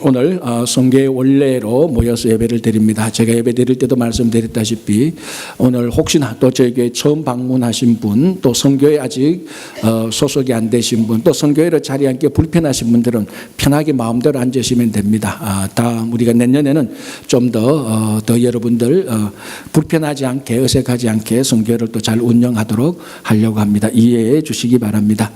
오늘 성교의 원래로 모여서 예배를 드립니다. 제가 예배 드릴 때도 말씀드렸다시피 오늘 혹시나 또 저희 교회 처음 방문하신 분, 또 성교에 아직 소속이 안 되신 분, 또 성교회로 자리 앉기 불편하신 분들은 편하게 마음대로 앉으시면 됩니다. 다 우리가 내년에는 좀 더 여러분들 불편하지 않게, 어색하지 않게 성교회를 또 잘 운영하도록 하려고 합니다. 이해해 주시기 바랍니다.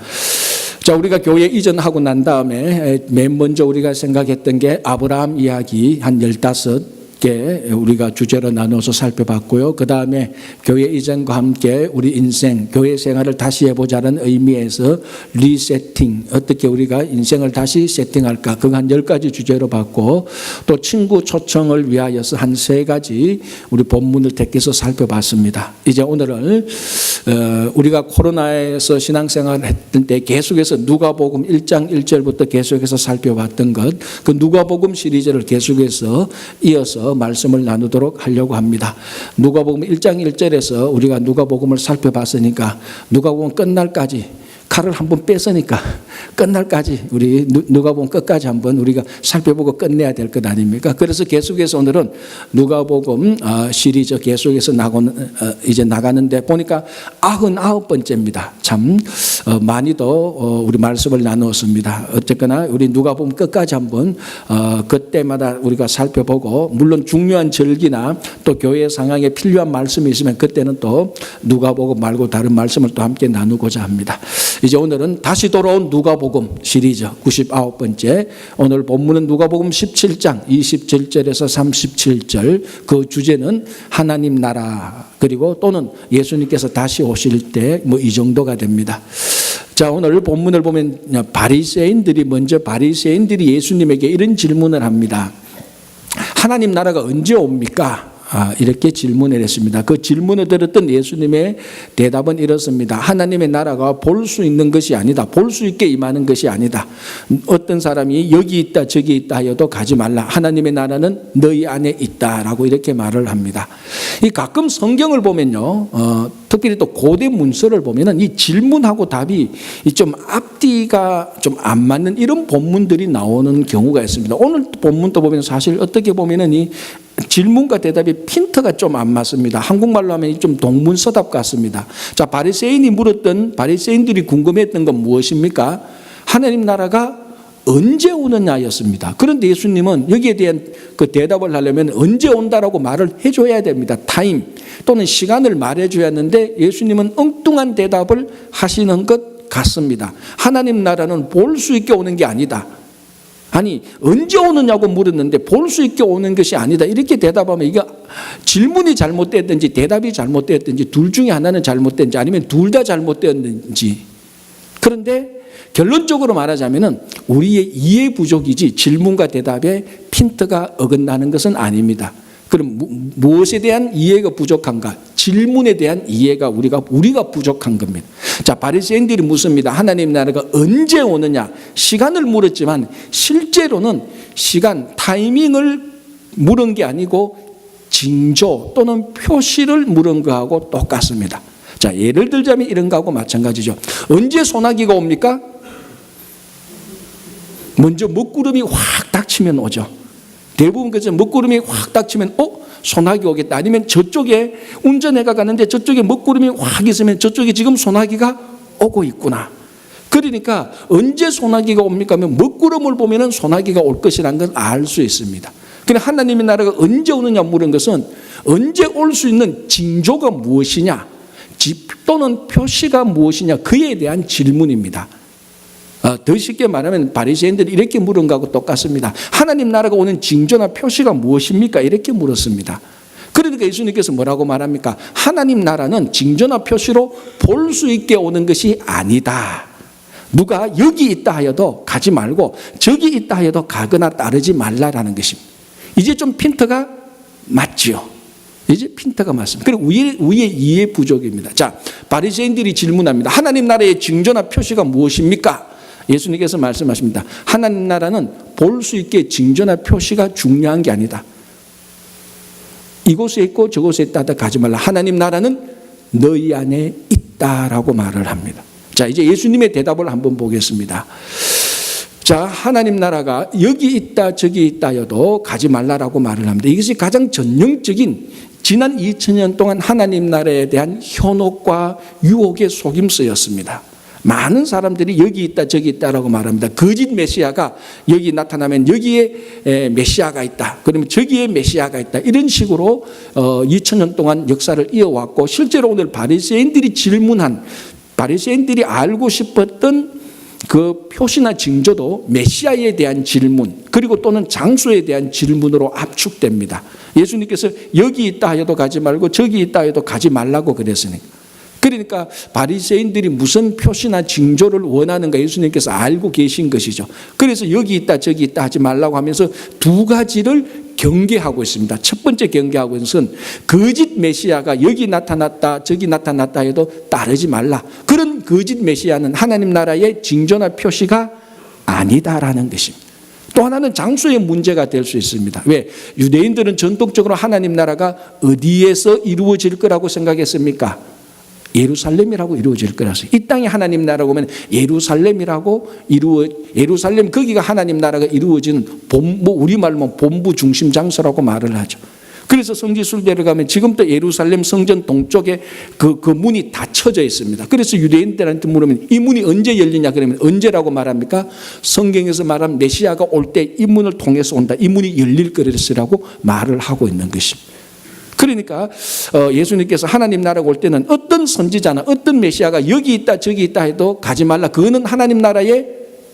자, 우리가 교회 이전하고 난 다음에 맨 먼저 우리가 생각했던 게 아브라함 이야기 한 15개 우리가 주제로 나눠서 살펴봤고요. 그 다음에 교회 이전과 함께 우리 인생, 교회 생활을 다시 해보자는 의미에서 리세팅, 어떻게 우리가 인생을 다시 세팅할까, 그거 한 10가지 주제로 봤고, 또 친구 초청을 위하여서 한 3가지 우리 본문을 택해서 살펴봤습니다. 이제 오늘은 우리가 코로나에서 신앙생활을 했던 때 계속해서 누가복음 1장 1절부터 계속해서 살펴봤던 것, 그 누가복음 시리즈를 계속해서 이어서 말씀을 나누도록 하려고 합니다. 누가복음 1장 1절에서 우리가 누가복음을 살펴봤으니까 누가복음 끝날까지 칼을 한번 뺐으니까 끝날까지 우리 누가복음 끝까지 한번 우리가 살펴보고 끝내야 될 것 아닙니까? 그래서 계속해서 오늘은 누가복음 시리즈 계속해서 이제 나가는데 보니까 99번째입니다. 참 많이도 우리 말씀을 나누었습니다. 어쨌거나 우리 누가복음 끝까지 한번 그때마다 우리가 살펴보고, 물론 중요한 절기나 또 교회 상황에 필요한 말씀이 있으면 그때는 또 누가복음 말고 다른 말씀을 또 함께 나누고자 합니다. 이제 오늘은 다시 돌아온 누가복음 시리즈 99번째, 오늘 본문은 누가복음 17장 27절에서 37절, 그 주제는 하나님 나라, 그리고 또는 예수님께서 다시 오실 때 뭐 이 정도가 됩니다. 자, 오늘 본문을 보면 바리새인들이 예수님에게 이런 질문을 합니다. 하나님 나라가 언제 옵니까? 이렇게 질문을 했습니다. 그 질문을 들었던 예수님의 대답은 이렇습니다. 하나님의 나라가 볼 수 있는 것이 아니다. 볼 수 있게 임하는 것이 아니다. 어떤 사람이 여기 있다 저기 있다 하여도 가지 말라. 하나님의 나라는 너희 안에 있다라고 이렇게 말을 합니다. 이 가끔 성경을 보면요, 특별히 또 고대 문서를 보면은 이 질문하고 답이 좀 앞뒤가 좀 안 맞는 이런 본문들이 나오는 경우가 있습니다. 오늘 본문도 보면 사실 어떻게 보면은 이 질문과 대답이 핀트가 좀 안 맞습니다. 한국말로 하면 좀 동문서답 같습니다. 자, 바리새인들이 궁금했던 건 무엇입니까? 하나님 나라가 언제 오느냐였습니다. 그런데 예수님은 여기에 대한 그 대답을 하려면 언제 온다라고 말을 해줘야 됩니다. 타임 또는 시간을 말해줘야 하는데 예수님은 엉뚱한 대답을 하시는 것 같습니다. 하나님 나라는 볼 수 있게 오는 게 아니다. 아니, 언제 오느냐고 물었는데 볼 수 있게 오는 것이 아니다, 이렇게 대답하면 이게 질문이 잘못됐든지 대답이 잘못됐든지 둘 중에 하나는 잘못된지 아니면 둘 다 잘못됐는지. 그런데 결론적으로 말하자면 우리의 이해 부족이지 질문과 대답에 핀트가 어긋나는 것은 아닙니다. 그럼 무엇에 대한 이해가 부족한가? 질문에 대한 이해가 우리가 부족한 겁니다. 자, 바리새인들이 묻습니다. 하나님 나라가 언제 오느냐? 시간을 물었지만 실제로는 시간, 타이밍을 물은 게 아니고 징조 또는 표시를 물은 거하고 똑같습니다. 자, 예를 들자면 이런 거하고 마찬가지죠. 언제 소나기가 옵니까? 먼저 먹구름이 확 닥치면 오죠. 대부분 그래서 먹구름이 확 닥치면 소나기 오겠다. 아니면 저쪽에 운전해가 가는데 저쪽에 먹구름이 확 있으면 저쪽에 지금 소나기가 오고 있구나. 그러니까 언제 소나기가 옵니까 하면 먹구름을 보면 소나기가 올 것이라는 걸 알 수 있습니다. 그런데 하나님의 나라가 언제 오느냐 물은 것은 언제 올 수 있는 징조가 무엇이냐 또는 표시가 무엇이냐, 그에 대한 질문입니다. 더 쉽게 말하면 바리새인들이 이렇게 물은 거하고 똑같습니다. 하나님 나라가 오는 징조나 표시가 무엇입니까? 이렇게 물었습니다. 그러니까 예수님께서 뭐라고 말합니까? 하나님 나라는 징조나 표시로 볼 수 있게 오는 것이 아니다. 누가 여기 있다 하여도 가지 말고 저기 있다 하여도 가거나 따르지 말라라는 것입니다. 이제 좀 핀트가 맞지요? 이제 핀트가 맞습니다. 그리고 우리의 이해 부족입니다. 자, 바리새인들이 질문합니다. 하나님 나라의 징조나 표시가 무엇입니까? 예수님께서 말씀하십니다. 하나님 나라는 볼 수 있게 징조나 표시가 중요한 게 아니다. 이곳에 있고 저곳에 있다 가지 말라. 하나님 나라는 너희 안에 있다라고 말을 합니다. 자, 이제 예수님의 대답을 한번 보겠습니다. 자, 하나님 나라가 여기 있다 저기 있다 해도 가지 말라라고 말을 합니다. 이것이 가장 전형적인 지난 2000년 동안 하나님 나라에 대한 현혹과 유혹의 속임수였습니다. 많은 사람들이 여기 있다 저기 있다라고 말합니다. 거짓 메시아가 여기 나타나면 여기에 메시아가 있다, 그러면 저기에 메시아가 있다, 이런 식으로 2000년 동안 역사를 이어왔고, 실제로 오늘 바리새인들이 질문한, 바리새인들이 알고 싶었던 그 표시나 징조도 메시아에 대한 질문, 그리고 또는 장소에 대한 질문으로 압축됩니다. 예수님께서 여기 있다 해도 가지 말고 저기 있다 해도 가지 말라고 그랬으니까. 그러니까 바리새인들이 무슨 표시나 징조를 원하는가 예수님께서 알고 계신 것이죠. 그래서 여기 있다 저기 있다 하지 말라고 하면서 두 가지를 경계하고 있습니다. 첫 번째 경계하고 있는 것은 거짓 메시아가 여기 나타났다 저기 나타났다 해도 따르지 말라. 그런 거짓 메시아는 하나님 나라의 징조나 표시가 아니다라는 것입니다. 또 하나는 장소의 문제가 될 수 있습니다. 왜? 유대인들은 전통적으로 하나님 나라가 어디에서 이루어질 거라고 생각했습니까? 예루살렘이라고 이루어질 거라서. 이 땅에 하나님 나라고 하면 예루살렘이라고 예루살렘, 거기가 하나님 나라가 이루어지는 우리말로 본부 중심 장소라고 말을 하죠. 그래서 성지순례를 가면 지금도 예루살렘 성전 동쪽에 그 문이 닫혀져 있습니다. 그래서 유대인들한테 물으면 이 문이 언제 열리냐 그러면 언제라고 말합니까? 성경에서 말한 메시아가 올 때 이 문을 통해서 온다, 이 문이 열릴 것이라고 말을 하고 있는 것입니다. 그러니까 예수님께서 하나님 나라가 올 때는 어떤 선지자나 어떤 메시아가 여기 있다 저기 있다 해도 가지 말라. 그거는 하나님 나라의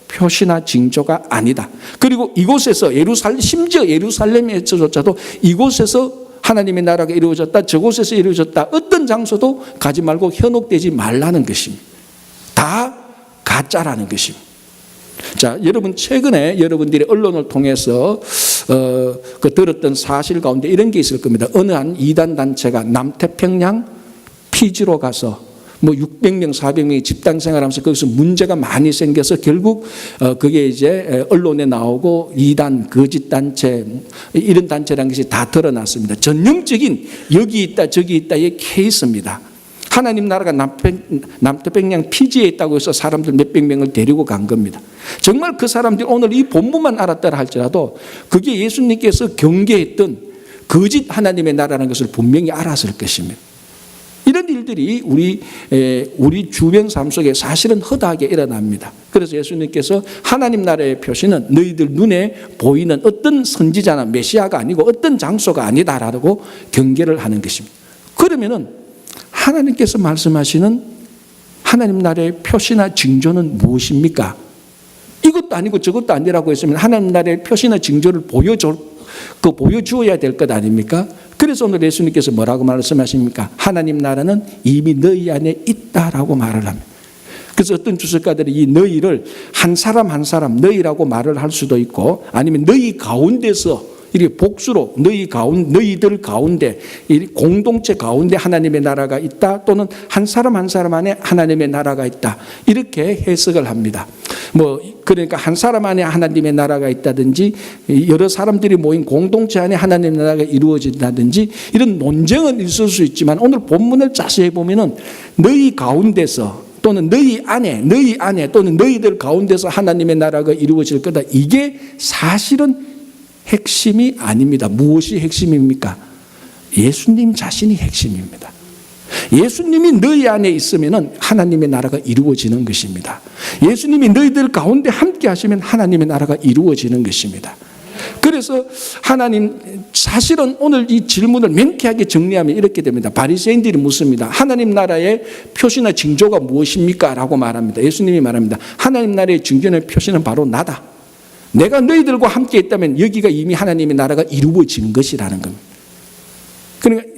표시나 징조가 아니다. 그리고 이곳에서 심지어 예루살렘에서조차도 이곳에서 하나님의 나라가 이루어졌다 저곳에서 이루어졌다 어떤 장소도 가지 말고 현혹되지 말라는 것입니다. 다 가짜라는 것입니다. 자, 여러분 최근에 여러분들이 언론을 통해서 들었던 사실 가운데 이런 게 있을 겁니다. 어느 한 이단 단체가 남태평양 피지로 가서 600명, 400명이 집단 생활하면서 거기서 문제가 많이 생겨서 결국 그게 이제 언론에 나오고 이단, 거짓 단체, 이런 단체라는 것이 다 드러났습니다. 전형적인 여기 있다 저기 있다의 케이스입니다. 하나님 나라가 남태평양 피지에 있다고 해서 사람들 몇백 명을 데리고 간 겁니다. 정말 그 사람들이 오늘 이 본문만 알았다라 할지라도 그게 예수님께서 경계했던 거짓 하나님의 나라라는 것을 분명히 알았을 것입니다. 이런 일들이 우리 주변 삶 속에 사실은 허다하게 일어납니다. 그래서 예수님께서 하나님 나라의 표시는 너희들 눈에 보이는 어떤 선지자나 메시아가 아니고 어떤 장소가 아니다라고 경계를 하는 것입니다. 그러면은 하나님께서 말씀하시는 하나님 나라의 표시나 징조는 무엇입니까? 이것도 아니고 저것도 아니라고 했으면 하나님 나라의 표시나 징조를 보여주어야 될 것 아닙니까? 그래서 오늘 예수님께서 뭐라고 말씀하십니까? 하나님 나라는 이미 너희 안에 있다라고 말을 합니다. 그래서 어떤 주석가들이 이 너희를 한 사람 한 사람 너희라고 말을 할 수도 있고, 아니면 너희 가운데서 이렇게 복수로 너희들 가운데, 이 공동체 가운데 하나님의 나라가 있다, 또는 한 사람 한 사람 안에 하나님의 나라가 있다, 이렇게 해석을 합니다. 그러니까 한 사람 안에 하나님의 나라가 있다든지 여러 사람들이 모인 공동체 안에 하나님의 나라가 이루어진다든지 이런 논쟁은 있을 수 있지만, 오늘 본문을 자세히 보면은 너희 가운데서 또는 너희 안에 또는 너희들 가운데서 하나님의 나라가 이루어질 거다, 이게 사실은 핵심이 아닙니다. 무엇이 핵심입니까? 예수님 자신이 핵심입니다. 예수님이 너희 안에 있으면 하나님의 나라가 이루어지는 것입니다. 예수님이 너희들 가운데 함께 하시면 하나님의 나라가 이루어지는 것입니다. 그래서 사실은 오늘 이 질문을 명쾌하게 정리하면 이렇게 됩니다. 바리새인들이 묻습니다. 하나님 나라의 표시나 징조가 무엇입니까? 라고 말합니다. 예수님이 말합니다. 하나님 나라의 징조나 표시는 바로 나다. 내가 너희들과 함께 있다면 여기가 이미 하나님의 나라가 이루어진 것이라는 겁니다. 그러니까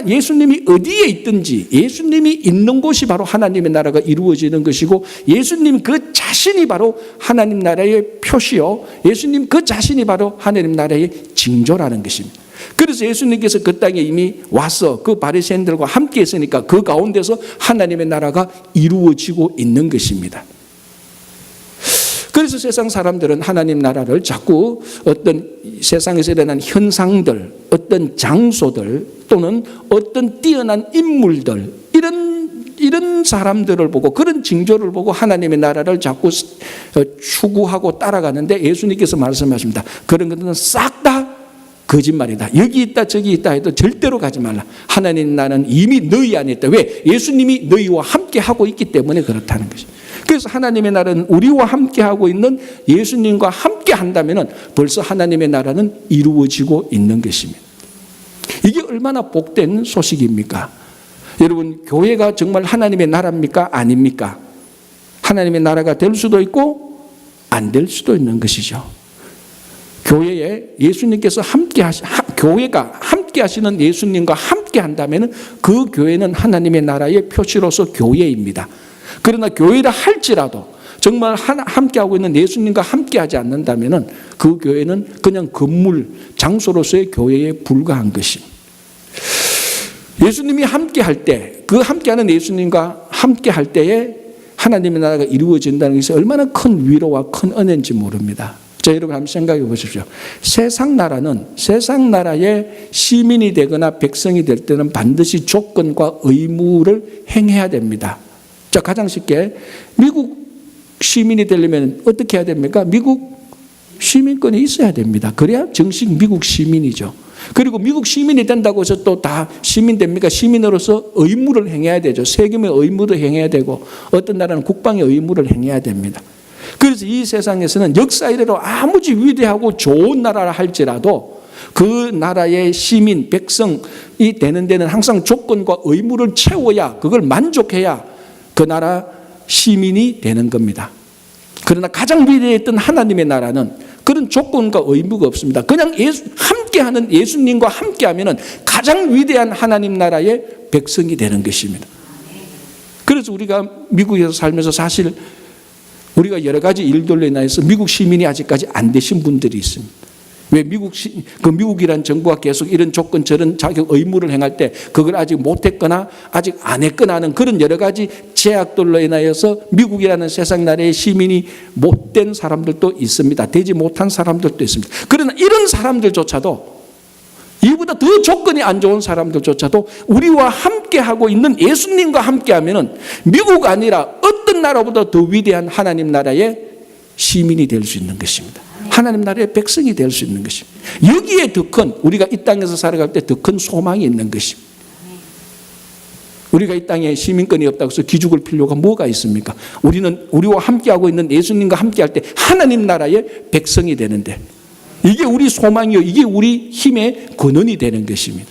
예수님이 어디에 있든지 예수님이 있는 곳이 바로 하나님의 나라가 이루어지는 것이고, 예수님 그 자신이 바로 하나님 나라의 표시요, 예수님 그 자신이 바로 하나님 나라의 징조라는 것입니다. 그래서 예수님께서 그 땅에 이미 와서 그 바리새인들과 함께 있으니까 그 가운데서 하나님의 나라가 이루어지고 있는 것입니다. 그래서 세상 사람들은 하나님 나라를 자꾸 어떤 세상에서 일어난 현상들, 어떤 장소들, 또는 어떤 뛰어난 인물들, 이런 이런 사람들을 보고 그런 징조를 보고 하나님의 나라를 자꾸 추구하고 따라가는데 예수님께서 말씀하십니다. 그런 것들은 싹 다 거짓말이다. 여기 있다 저기 있다 해도 절대로 가지 말라. 하나님 나라는 이미 너희 안에 있다. 왜? 예수님이 너희와 함께 하고 있기 때문에 그렇다는 것이죠. 그래서 하나님의 나라는 우리와 함께 하고 있는 예수님과 함께 한다면 벌써 하나님의 나라는 이루어지고 있는 것입니다. 이게 얼마나 복된 소식입니까? 여러분, 교회가 정말 하나님의 나라입니까? 아닙니까? 하나님의 나라가 될 수도 있고 안 될 수도 있는 것이죠. 교회에 예수님께서 교회가 함께 하시는 예수님과 함께 한다면 그 교회는 하나님의 나라의 표시로서 교회입니다. 그러나 교회라 할지라도 정말 함께하고 있는 예수님과 함께하지 않는다면 그 교회는 그냥 건물, 장소로서의 교회에 불과한 것입니다. 예수님이 함께할 때, 그 함께하는 예수님과 함께할 때에 하나님의 나라가 이루어진다는 것이 얼마나 큰 위로와 큰 은혜인지 모릅니다. 자, 여러분 한번 생각해 보십시오. 세상 나라의 시민이 되거나 백성이 될 때는 반드시 조건과 의무를 행해야 됩니다. 자, 가장 쉽게 미국 시민이 되려면 어떻게 해야 됩니까? 미국 시민권이 있어야 됩니다. 그래야 정식 미국 시민이죠. 그리고 미국 시민이 된다고 해서 또 다 시민 됩니까? 시민으로서 의무를 행해야 되죠. 세금의 의무도 행해야 되고 어떤 나라는 국방의 의무를 행해야 됩니다. 그래서 이 세상에서는 역사 이래로 아무리 위대하고 좋은 나라라 할지라도 그 나라의 시민, 백성이 되는 데는 항상 조건과 의무를 채워야, 그걸 만족해야 그 나라 시민이 되는 겁니다. 그러나 가장 위대했던 하나님의 나라는 그런 조건과 의무가 없습니다. 그냥 함께하는 예수님과 함께하면 가장 위대한 하나님 나라의 백성이 되는 것입니다. 그래서 우리가 미국에서 살면서 사실 우리가 여러 가지 일들로 인해서 미국 시민이 아직까지 안 되신 분들이 있습니다. 왜 미국이란 정부가 계속 이런 조건 저런 자격 의무를 행할 때 그걸 아직 못했거나 아직 안 했거나 하는 그런 여러 가지 제약들로 인하여서 미국이라는 세상 나라의 시민이 못된 사람들도 있습니다. 되지 못한 사람들도 있습니다. 그러나 이런 사람들조차도, 이보다 더 조건이 안 좋은 사람들조차도 우리와 함께하고 있는 예수님과 함께하면 미국 아니라 어떤 나라보다 더 위대한 하나님 나라의 시민이 될 수 있는 것입니다. 하나님 나라의 백성이 될 수 있는 것입니다. 여기에 더 큰, 우리가 이 땅에서 살아갈 때 더 큰 소망이 있는 것입니다. 우리가 이 땅에 시민권이 없다고 해서 기죽을 필요가 뭐가 있습니까? 우리는 우리와 함께하고 있는 예수님과 함께할 때 하나님 나라의 백성이 되는데 이게 우리 소망이요, 이게 우리 힘의 근원이 되는 것입니다.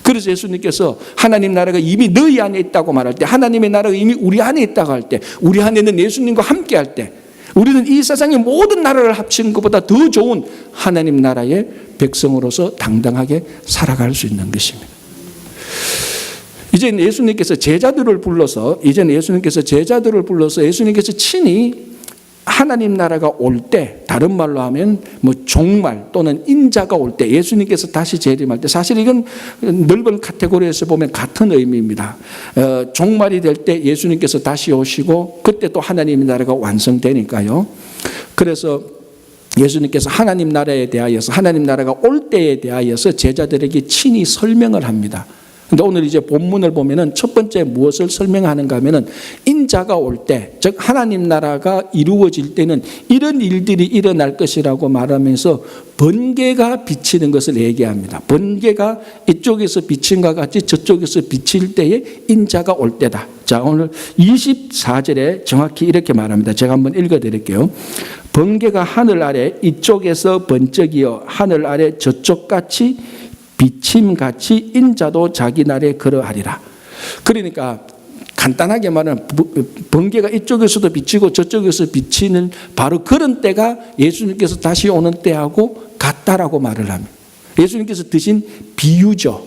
그래서 예수님께서 하나님 나라가 이미 너희 안에 있다고 말할 때, 하나님의 나라가 이미 우리 안에 있다고 할 때, 우리 안에는 예수님과 함께할 때 우리는 이 세상의 모든 나라를 합치는 것보다 더 좋은 하나님 나라의 백성으로서 당당하게 살아갈 수 있는 것입니다. 이제 예수님께서 제자들을 불러서 예수님께서 친히 하나님 나라가 올 때, 다른 말로 하면 종말 또는 인자가 올 때, 예수님께서 다시 재림할 때, 사실 이건 넓은 카테고리에서 보면 같은 의미입니다. 종말이 될 때 예수님께서 다시 오시고 그때 또 하나님의 나라가 완성되니까요. 그래서 예수님께서 하나님 나라에 대하여서, 하나님 나라가 올 때에 대하여서 제자들에게 친히 설명을 합니다. 근데 오늘 이제 본문을 보면은 첫 번째 무엇을 설명하는가 하면은 인자가 올 때, 즉 하나님 나라가 이루어질 때는 이런 일들이 일어날 것이라고 말하면서 번개가 비치는 것을 얘기합니다. 번개가 이쪽에서 비친과 같이 저쪽에서 비칠 때에 인자가 올 때다. 자, 오늘 24절에 정확히 이렇게 말합니다. 제가 한번 읽어드릴게요. 번개가 하늘 아래 이쪽에서 번쩍이어 하늘 아래 저쪽같이 비침같이 인자도 자기 날에 그러하리라. 그러니까 간단하게 말하면 번개가 이쪽에서도 비치고 저쪽에서 비치는 바로 그런 때가 예수님께서 다시 오는 때하고 같다라고 말을 합니다. 예수님께서 드신 비유죠.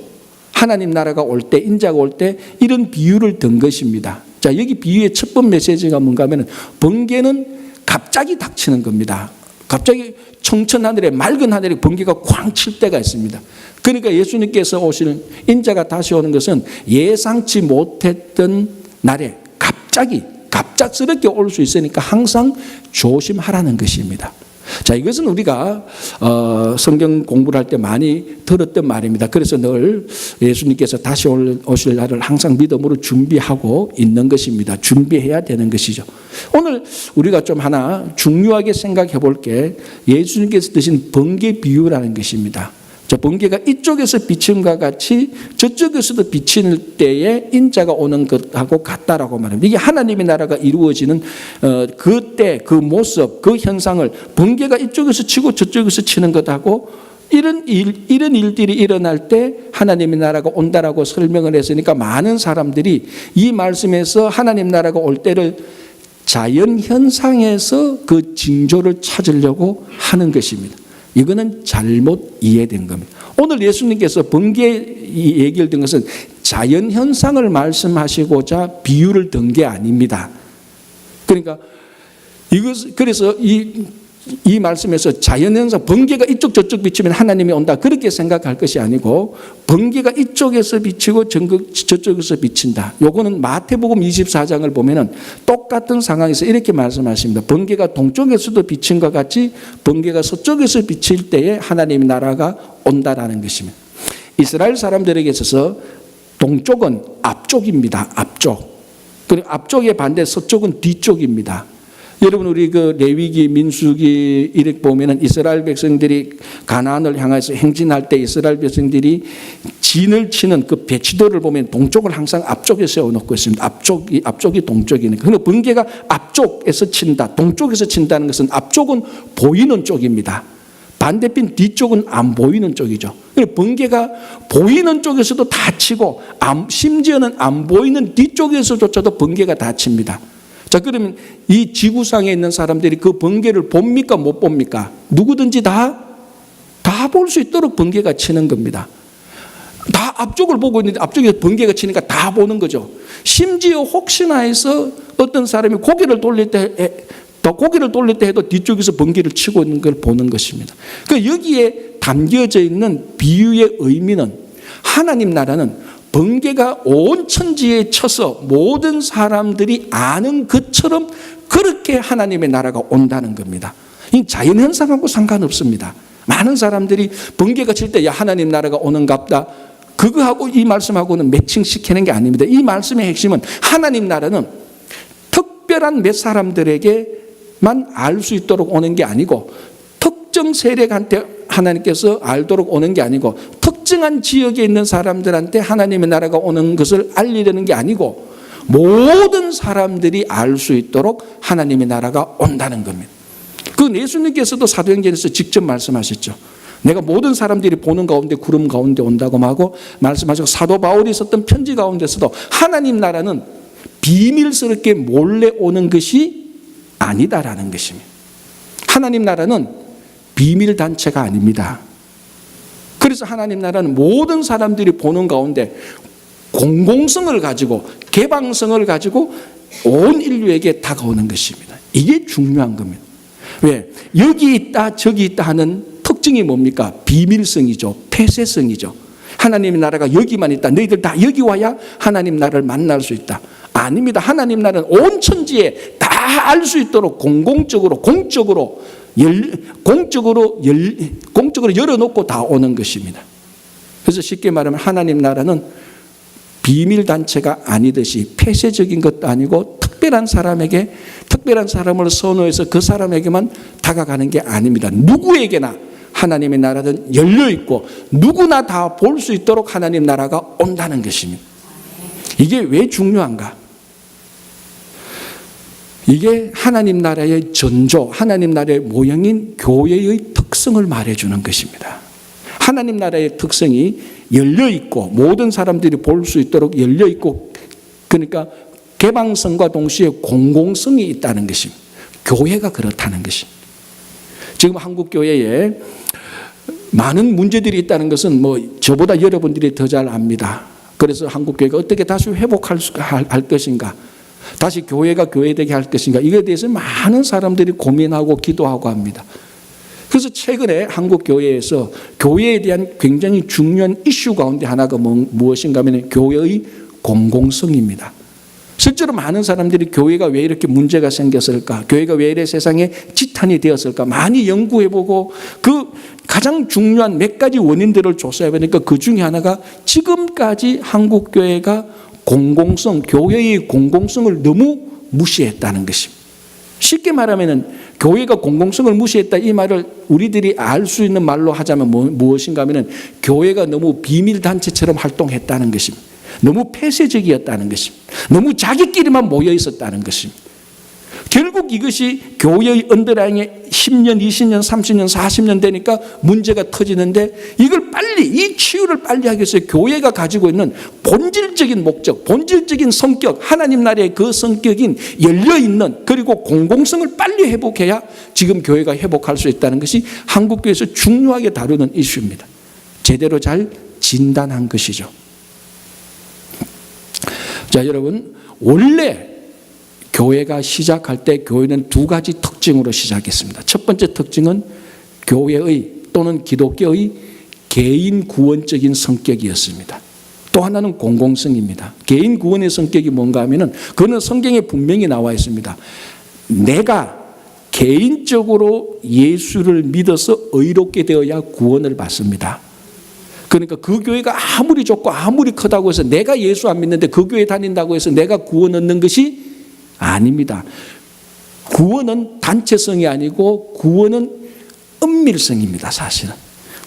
하나님 나라가 올 때, 인자가 올 때 이런 비유를 든 것입니다. 자, 여기 비유의 첫 번째 메시지가 뭔가 하면 번개는 갑자기 닥치는 겁니다. 갑자기 청천 하늘에, 맑은 하늘에 번개가 쾅 칠 때가 있습니다. 그러니까 예수님께서 오시는, 인자가 다시 오는 것은 예상치 못했던 날에 갑작스럽게 올 수 있으니까 항상 조심하라는 것입니다. 자, 이것은 우리가 성경 공부를 할 때 많이 들었던 말입니다. 그래서 늘 예수님께서 다시 오실 날을 항상 믿음으로 준비하고 있는 것입니다. 준비해야 되는 것이죠. 오늘 우리가 좀 하나 중요하게 생각해 볼 게 예수님께서 드신 번개 비유라는 것입니다. 자, 번개가 이쪽에서 비침과 같이 저쪽에서도 비칠 때에 인자가 오는 것하고 같다라고 말합니다. 이게 하나님의 나라가 이루어지는 그때 그 모습, 그 현상을 번개가 이쪽에서 치고 저쪽에서 치는 것하고 이런 일들이 일어날 때 하나님의 나라가 온다라고 설명을 했으니까 많은 사람들이 이 말씀에서 하나님 나라가 올 때를 자연 현상에서 그 징조를 찾으려고 하는 것입니다. 이거는 잘못 이해된 겁니다. 오늘 예수님께서 번개 얘기를 든 것은 자연 현상을 말씀하시고자 비유를 든 게 아닙니다. 그러니까 그래서 이 말씀에서 자연현상, 번개가 이쪽 저쪽 비치면 하나님이 온다 그렇게 생각할 것이 아니고 번개가 이쪽에서 비치고 저쪽에서 비친다. 요거는 마태복음 24장을 보면은 똑같은 상황에서 이렇게 말씀하십니다. 번개가 동쪽에서도 비친 것 같이 번개가 서쪽에서 비칠 때에 하나님의 나라가 온다라는 것입니다. 이스라엘 사람들에게 있어서 동쪽은 앞쪽입니다. 앞쪽. 그리고 앞쪽의 반대 서쪽은 뒤쪽입니다. 여러분 우리 그 레위기 민수기 이렇게 보면은 이스라엘 백성들이 가나안을 향해서 행진할 때 이스라엘 백성들이 진을 치는 그 배치도를 보면 동쪽을 항상 앞쪽에 세워놓고 있습니다. 앞쪽이 동쪽이니까. 그런데 번개가 앞쪽에서 친다, 동쪽에서 친다는 것은 앞쪽은 보이는 쪽입니다. 반대편 뒤쪽은 안 보이는 쪽이죠. 번개가 보이는 쪽에서도 다 치고 심지어는 안 보이는 뒤쪽에서조차도 번개가 다 칩니다. 자, 그러면 이 지구상에 있는 사람들이 그 번개를 봅니까 못 봅니까? 누구든지 다 볼 수 있도록 번개가 치는 겁니다. 다 앞쪽을 보고 있는데 앞쪽에서 번개가 치니까 다 보는 거죠. 심지어 혹시나 해서 어떤 사람이 고개를 돌릴 때 해도 뒤쪽에서 번개를 치고 있는 걸 보는 것입니다. 그러니까 여기에 담겨져 있는 비유의 의미는 하나님 나라는 번개가 온 천지에 쳐서 모든 사람들이 아는 것처럼 그렇게 하나님의 나라가 온다는 겁니다. 이 자연현상하고 상관없습니다. 많은 사람들이 번개가 칠 때 야 하나님 나라가 오는갑다. 그거하고 이 말씀하고는 매칭시키는 게 아닙니다. 이 말씀의 핵심은 하나님 나라는 특별한 몇 사람들에게만 알 수 있도록 오는 게 아니고 특정 세력한테 하나님께서 알도록 오는 게 아니고 특정한 지역에 있는 사람들한테 하나님의 나라가 오는 것을 알리려는 게 아니고 모든 사람들이 알 수 있도록 하나님의 나라가 온다는 겁니다. 그 예수님께서도 사도행전에서 직접 말씀하셨죠. 내가 모든 사람들이 보는 가운데 구름 가운데 온다고 하고 말씀하시고 사도 바울이 썼던 편지 가운데서도 하나님 나라는 비밀스럽게 몰래 오는 것이 아니다라는 것입니다. 하나님 나라는 비밀 단체가 아닙니다. 그래서 하나님 나라는 모든 사람들이 보는 가운데 공공성을 가지고 개방성을 가지고 온 인류에게 다가오는 것입니다. 이게 중요한 겁니다. 왜? 여기 있다 저기 있다 하는 특징이 뭡니까? 비밀성이죠. 폐쇄성이죠. 하나님의 나라가 여기만 있다. 너희들 다 여기 와야 하나님 나라를 만날 수 있다. 아닙니다. 하나님 나라는 온 천지에 다 알 수 있도록 공적으로 열어놓고 다 오는 것입니다. 그래서 쉽게 말하면 하나님 나라는 비밀단체가 아니듯이 폐쇄적인 것도 아니고 특별한 사람에게 특별한 사람을 선호해서 그 사람에게만 다가가는 게 아닙니다. 누구에게나 하나님의 나라는 열려있고 누구나 다 볼 수 있도록 하나님 나라가 온다는 것입니다. 이게 왜 중요한가? 이게 하나님 나라의 전조, 하나님 나라의 모형인 교회의 특성을 말해주는 것입니다. 하나님 나라의 특성이 열려있고 모든 사람들이 볼 수 있도록 열려있고 그러니까 개방성과 동시에 공공성이 있다는 것입니다. 교회가 그렇다는 것입니다. 지금 한국 교회에 많은 문제들이 있다는 것은 저보다 여러분들이 더 잘 압니다. 그래서 한국 교회가 어떻게 다시 회복할 것인가, 다시 교회가 교회되게 할 것인가, 이거에 대해서 많은 사람들이 고민하고 기도하고 합니다. 그래서 최근에 한국 교회에서 교회에 대한 굉장히 중요한 이슈 가운데 하나가 무엇인가 하면 교회의 공공성입니다. 실제로 많은 사람들이 교회가 왜 이렇게 문제가 생겼을까? 교회가 왜 이래 세상에 지탄이 되었을까? 많이 연구해보고 그 가장 중요한 몇 가지 원인들을 조사해보니까 그 중에 하나가 지금까지 한국 교회가 공공성, 교회의 공공성을 너무 무시했다는 것입니다. 쉽게 말하면 교회가 공공성을 무시했다 이 말을 우리들이 알 수 있는 말로 하자면 무엇인가 하면 교회가 너무 비밀단체처럼 활동했다는 것입니다. 너무 폐쇄적이었다는 것입니다. 너무 자기끼리만 모여 있었다는 것입니다. 결국 이것이 교회의 언더라인에 10년, 20년, 30년, 40년 되니까 문제가 터지는데 이걸 빨리, 이 치유를 빨리 하기 위해서 교회가 가지고 있는 본질적인 목적, 본질적인 성격, 하나님 나라의 그 성격인 열려있는 그리고 공공성을 빨리 회복해야 지금 교회가 회복할 수 있다는 것이 한국교회에서 중요하게 다루는 이슈입니다. 제대로 잘 진단한 것이죠. 자, 여러분, 원래 교회가 시작할 때 교회는 두 가지 특징으로 시작했습니다. 첫 번째 특징은 교회의 또는 기독교의 개인 구원적인 성격이었습니다. 또 하나는 공공성입니다. 개인 구원의 성격이 뭔가 하면은 그는 성경에 분명히 나와 있습니다. 내가 개인적으로 예수를 믿어서 의롭게 되어야 구원을 받습니다. 그러니까 그 교회가 아무리 좋고 아무리 크다고 해서 내가 예수 안 믿는데 그 교회 다닌다고 해서 내가 구원 얻는 것이 아닙니다. 구원은 단체성이 아니고 구원은 은밀성입니다. 사실은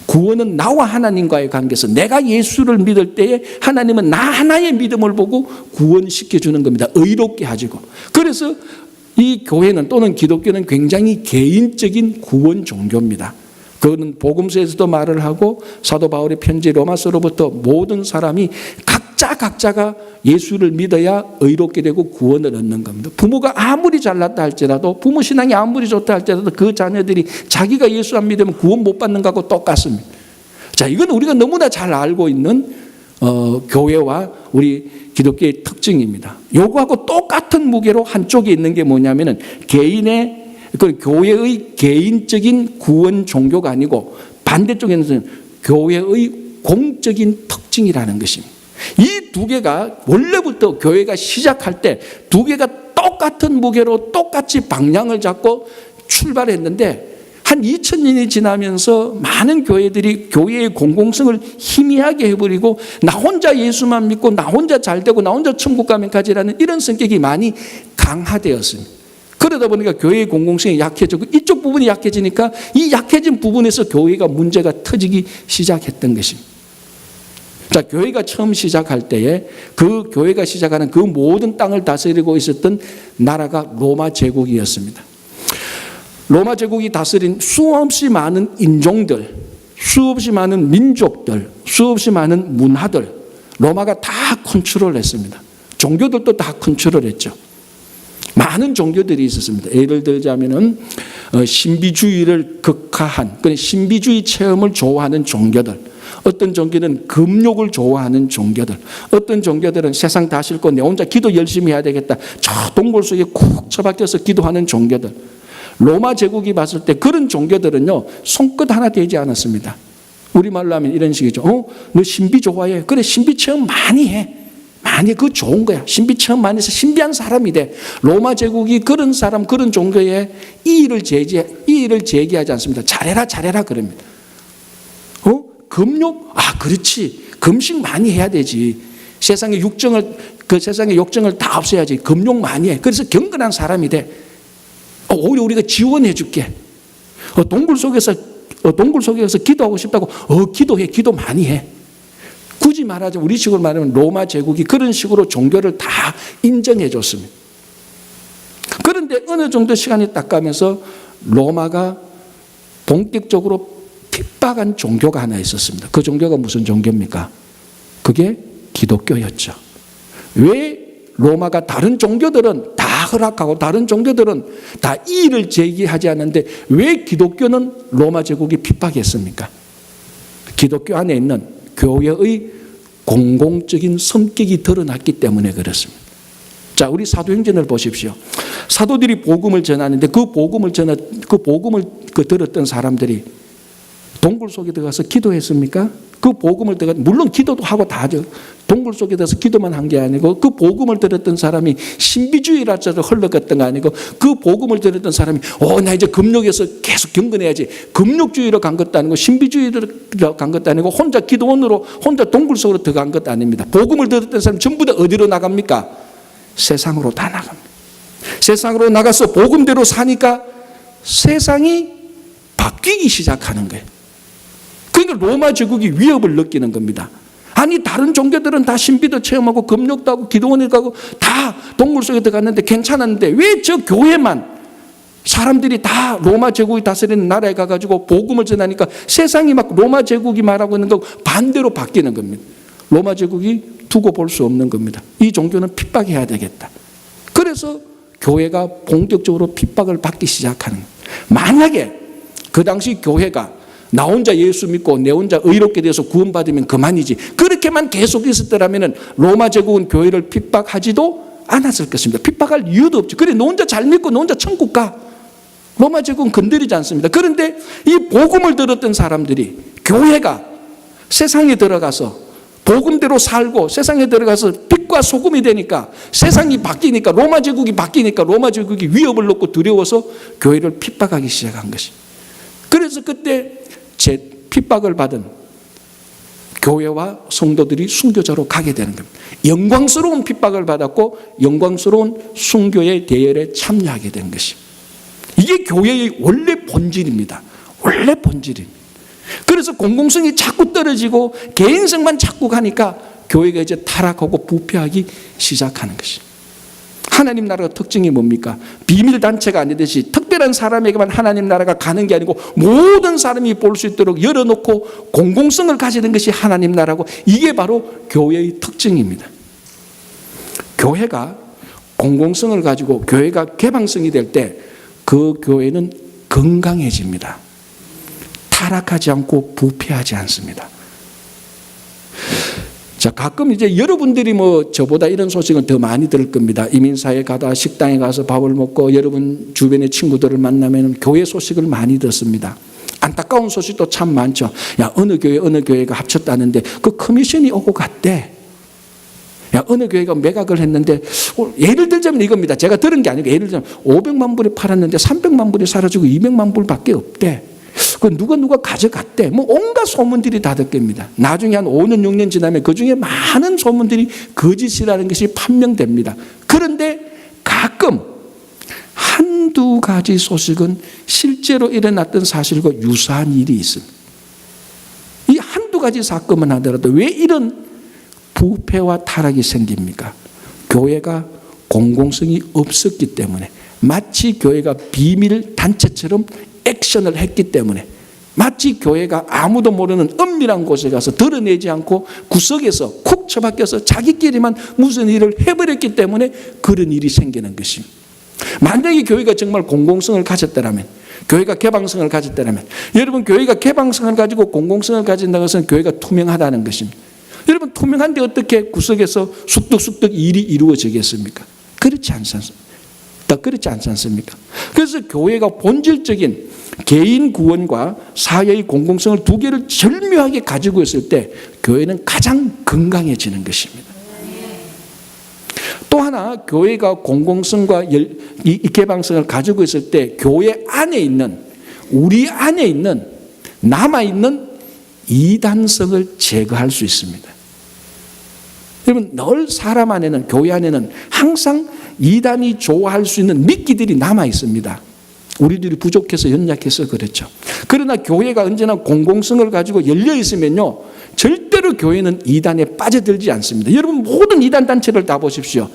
구원은 나와 하나님과의 관계에서 내가 예수를 믿을 때에 하나님은 나 하나의 믿음을 보고 구원시켜주는 겁니다. 의롭게 하시고. 그래서 이 교회는 또는 기독교는 굉장히 개인적인 구원 종교입니다. 그거는 복음서에서도 말을 하고 사도 바울의 편지 로마서로부터 모든 사람이 각자가 예수를 믿어야 의롭게 되고 구원을 얻는 겁니다. 부모가 아무리 잘났다 할지라도 부모 신앙이 아무리 좋다 할지라도 그 자녀들이 자기가 예수 안 믿으면 구원 못 받는 것하고 똑같습니다. 자, 이건 우리가 너무나 잘 알고 있는 교회와 우리 기독교의 특징입니다. 요거하고 똑같은 무게로 한쪽에 있는 게 뭐냐면은 개인의 그 교회의 개인적인 구원 종교가 아니고 반대쪽에는 교회의 공적인 특징이라는 것입니다. 이 두 개가 원래부터 교회가 시작할 때 두 개가 똑같은 무게로 똑같이 방향을 잡고 출발했는데 한 2000년이 지나면서 많은 교회들이 교회의 공공성을 희미하게 해버리고 나 혼자 예수만 믿고 나 혼자 잘되고 나 혼자 천국 가면 가지라는 이런 성격이 많이 강화되었습니다. 그러다 보니까 교회의 공공성이 약해지고 이쪽 부분이 약해지니까 이 약해진 부분에서 교회가 문제가 터지기 시작했던 것입니다. 자, 교회가 처음 시작할 때에 그 교회가 시작하는 그 모든 땅을 다스리고 있었던 나라가 로마 제국이었습니다. 로마 제국이 다스린 수없이 많은 인종들, 수없이 많은 민족들, 수없이 많은 문화들 로마가 다 컨트롤했습니다. 종교들도 다 컨트롤했죠. 많은 종교들이 있었습니다. 예를 들자면은 신비주의를 극화한, 신비주의 체험을 좋아하는 종교들, 어떤 종교는 금욕을 좋아하는 종교들, 어떤 종교들은 세상 다 싫고 내 혼자 기도 열심히 해야 되겠다, 저 동굴 속에 쿡 처박혀서 기도하는 종교들. 로마 제국이 봤을 때 그런 종교들은요 손끝 하나 되지 않았습니다. 우리말로 하면 이런 식이죠. 너 신비 좋아해? 그래, 신비 체험 많이 해. 많이 그거 좋은 거야. 신비 체험 많이 해서 신비한 사람이 돼. 로마 제국이 그런 사람, 그런 종교에 이의를 제기하지 않습니다. 잘해라 그럽니다. 금욕? 아, 그렇지. 금식 많이 해야 되지. 세상의 욕정을 다 없애야지. 금욕 많이 해. 그래서 경건한 사람이 돼. 오히려 우리가 지원해 줄게. 동굴 속에서 기도하고 싶다고. 기도해. 기도 많이 해. 굳이 말하자면 우리 식으로 말하면 로마 제국이 그런 식으로 종교를 다 인정해 줬습니다. 그런데 어느 정도 시간이 딱 가면서 로마가 본격적으로 핍박한 종교가 하나 있었습니다. 그 종교가 무슨 종교입니까? 그게 기독교였죠. 왜 로마가 다른 종교들은 다 허락하고 다른 종교들은 다 이의를 제기하지 않는데 왜 기독교는 로마 제국이 핍박했습니까? 기독교 안에 있는 교회의 공공적인 성격이 드러났기 때문에 그렇습니다. 자, 우리 사도행전을 보십시오. 사도들이 복음을 전하는데 그 복음을 들었던 사람들이 동굴 속에 들어가서 기도했습니까? 그 복음을 들어가, 물론 기도도 하고 다 하죠. 동굴 속에 들어서 기도만 한 게 아니고 그 복음을 들었던 사람이 신비주의라서 흘러갔던 거 아니고 그 복음을 들었던 사람이 나 이제 금욕에서 계속 경건해야지, 금욕주의로 간 것도 아니고 신비주의로 간 것도 아니고 혼자 기도원으로 혼자 동굴 속으로 들어간 것도 아닙니다. 복음을 들었던 사람 전부 다 어디로 나갑니까? 세상으로 다 나갑니다. 세상으로 나가서 복음대로 사니까 세상이 바뀌기 시작하는 거예요. 그러니까 로마 제국이 위협을 느끼는 겁니다. 아니 다른 종교들은 다 신비도 체험하고 금욕도 하고 기도원에 가고 다 동굴 속에 들어갔는데 괜찮았는데 왜 저 교회만, 사람들이 다 로마 제국이 다스리는 나라에 가가지고 복음을 전하니까 세상이 막 로마 제국이 말하고 있는 거 반대로 바뀌는 겁니다. 로마 제국이 두고 볼 수 없는 겁니다. 이 종교는 핍박해야 되겠다. 그래서 교회가 본격적으로 핍박을 받기 시작하는 거예요. 만약에 그 당시 교회가 나 혼자 예수 믿고 내 혼자 의롭게 돼서 구원받으면 그만이지, 그렇게만 계속 있었더라면 로마 제국은 교회를 핍박하지도 않았을 것입니다. 핍박할 이유도 없죠. 그래 너 혼자 잘 믿고 너 혼자 천국 가. 로마 제국은 건드리지 않습니다. 그런데 이 복음을 들었던 사람들이 교회가 세상에 들어가서 복음대로 살고 세상에 들어가서 빛과 소금이 되니까, 세상이 바뀌니까, 로마 제국이 바뀌니까 로마 제국이 위협을 놓고 두려워서 교회를 핍박하기 시작한 것이. 그래서 그때 핍박을 받은 교회와 성도들이 순교자로 가게 되는 겁니다. 영광스러운 핍박을 받았고 영광스러운 순교의 대열에 참여하게 된 것이. 이게 교회의 원래 본질입니다. 원래 본질입니다. 그래서 공공성이 자꾸 떨어지고 개인성만 자꾸 가니까 교회가 이제 타락하고 부패하기 시작하는 것이. 하나님 나라가 특징이 뭡니까? 비밀단체가 아니듯이 특별한 사람에게만 하나님 나라가 가는 게 아니고 모든 사람이 볼 수 있도록 열어놓고 공공성을 가지는 것이 하나님 나라고, 이게 바로 교회의 특징입니다. 교회가 공공성을 가지고 교회가 개방성이 될 때 그 교회는 건강해집니다. 타락하지 않고 부패하지 않습니다. 자, 가끔 이제 여러분들이 저보다 이런 소식은 더 많이 들을 겁니다. 이민사에 가다 식당에 가서 밥을 먹고 여러분 주변의 친구들을 만나면 교회 소식을 많이 듣습니다. 안타까운 소식도 참 많죠. 야, 어느 교회가 합쳤다는데 그 커미션이 오고 갔대. 야, 어느 교회가 매각을 했는데, 예를 들자면 이겁니다. 제가 들은 게 아니고 예를 들자면 500만 불에 팔았는데 300만 불이 사라지고 200만 불밖에 없대. 그 누가 가져갔대. 온갖 소문들이 다 듣깁니다. 나중에 한 5년 6년 지나면 그 중에 많은 소문들이 거짓이라는 것이 판명됩니다. 그런데 가끔 한두 가지 소식은 실제로 일어났던 사실과 유사한 일이 있습니다. 이 한두 가지 사건만 하더라도 왜 이런 부패와 타락이 생깁니까? 교회가 공공성이 없었기 때문에, 마치 교회가 비밀 단체처럼 액션을 했기 때문에, 마치 교회가 아무도 모르는 은밀한 곳에 가서 드러내지 않고 구석에서 콕 처박혀서 자기끼리만 무슨 일을 해버렸기 때문에 그런 일이 생기는 것입니다. 만약에 교회가 정말 공공성을 가졌다면, 교회가 개방성을 가졌다면, 여러분 교회가 개방성을 가지고 공공성을 가진다는 것은 교회가 투명하다는 것입니다. 여러분 투명한데 어떻게 구석에서 쑥덕쑥덕 일이 이루어지겠습니까? 그렇지 않습니까? 그래서 교회가 본질적인 개인 구원과 사회의 공공성을 두 개를 절묘하게 가지고 있을 때 교회는 가장 건강해지는 것입니다. 또 하나, 교회가 공공성과 이 개방성을 가지고 있을 때 교회 안에 있는, 우리 안에 있는 남아있는 이단성을 제거할 수 있습니다. 여러분 늘 사람 안에는, 교회 안에는 항상 이단이 좋아할 수 있는 미끼들이 남아 있습니다. 우리들이 부족해서 연약해서 그렇죠. 그러나 교회가 언제나 공공성을 가지고 열려 있으면요, 절대로 교회는 이단에 빠져들지 않습니다. 여러분 모든 이단 단체를 다 보십시오.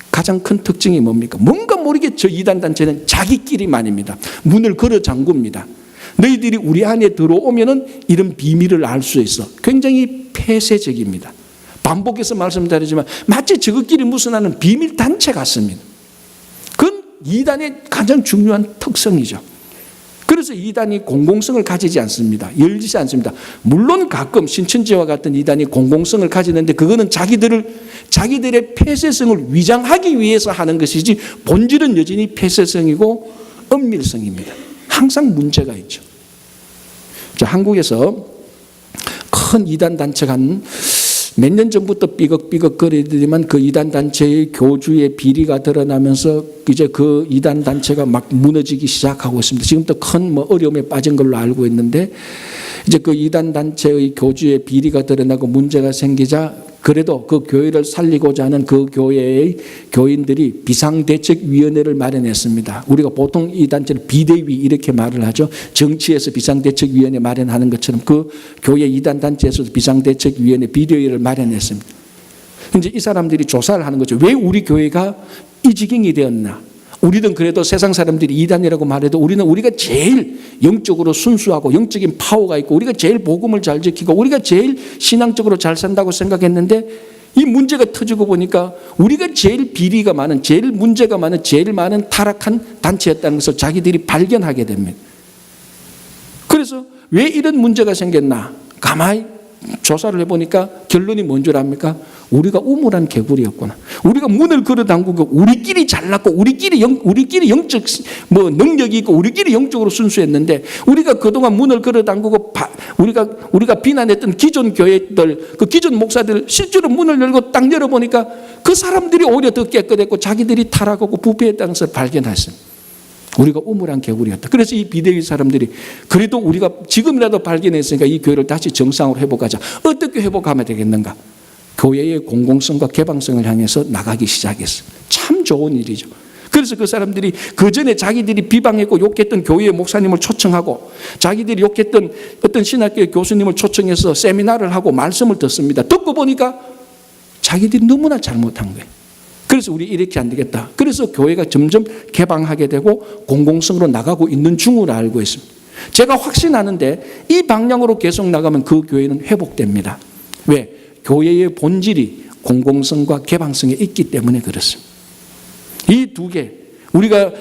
가장 큰 특징이 뭡니까? 뭔가 모르게 저 이단 단체는 자기끼리만입니다. 문을 걸어 잠굽니다. 너희들이 우리 안에 들어오면은 이런 비밀을 알 수 있어. 굉장히 폐쇄적입니다. 반복해서 말씀드리지만 마치 저것끼리 무슨 하는 비밀 단체 같습니다. 그건 이단의 가장 중요한 특성이죠. 그래서 이단이 공공성을 가지지 않습니다. 열리지 않습니다. 물론 가끔 신천지와 같은 이단이 공공성을 가지는데 그거는 자기들의 폐쇄성을 위장하기 위해서 하는 것이지 본질은 여전히 폐쇄성이고 은밀성입니다. 항상 문제가 있죠. 한국에서 큰 이단 단체가 몇 년 전부터 삐걱삐걱 거리더니만 그 이단 단체의 교주의 비리가 드러나면서 이제 그 이단 단체가 막 무너지기 시작하고 있습니다. 지금도 큰 어려움에 빠진 걸로 알고 있는데, 이제 그 이단 단체의 교주의 비리가 드러나고 문제가 생기자 그래도 그 교회를 살리고자 하는 그 교회의 교인들이 비상대책위원회를 마련했습니다. 우리가 보통 이 단체를 비대위 이렇게 말을 하죠. 정치에서 비상대책위원회 마련하는 것처럼 그 교회 이단 단체에서도 비상대책위원회 비대위를 마련했습니다. 이제 이 사람들이 조사를 하는 거죠. 왜 우리 교회가 이 지경이 되었나? 우리는 그래도 세상 사람들이 이단이라고 말해도 우리가 제일 영적으로 순수하고 영적인 파워가 있고 우리가 제일 복음을 잘 지키고 우리가 제일 신앙적으로 잘 산다고 생각했는데, 이 문제가 터지고 보니까 우리가 제일 비리가 많은, 제일 문제가 많은, 제일 많은 타락한 단체였다는 것을 자기들이 발견하게 됩니다. 그래서 왜 이런 문제가 생겼나? 가만히 조사를 해보니까 결론이 뭔 줄 압니까? 우리가 우물한 개구리였구나. 우리가 문을 걸어 담그고 우리끼리 잘났고 우리끼리 영적 능력이 있고 우리끼리 영적으로 순수했는데, 우리가 그동안 문을 걸어 담그고 우리가 비난했던 기존 교회들, 그 기존 목사들 실제로 문을 열고 딱 열어보니까 그 사람들이 오히려 더 깨끗했고 자기들이 타락하고 부패했다는 것을 발견했습니다. 우리가 우물한 개구리였다. 그래서 이 비대위 사람들이 그래도 우리가 지금이라도 발견했으니까 이 교회를 다시 정상으로 회복하자. 어떻게 회복하면 되겠는가? 교회의 공공성과 개방성을 향해서 나가기 시작했어요. 참 좋은 일이죠. 그래서 그 사람들이 그 전에 자기들이 비방했고 욕했던 교회의 목사님을 초청하고 자기들이 욕했던 어떤 신학교 교수님을 초청해서 세미나를 하고 말씀을 듣습니다. 듣고 보니까 자기들이 너무나 잘못한 거예요. 그래서 우리 이렇게 안 되겠다. 그래서 교회가 점점 개방하게 되고 공공성으로 나가고 있는 중으로 알고 있습니다. 제가 확신하는데 이 방향으로 계속 나가면 그 교회는 회복됩니다. 왜? 교회의 본질이 공공성과 개방성에 있기 때문에 그렇습니다. 이 두 개, 우리가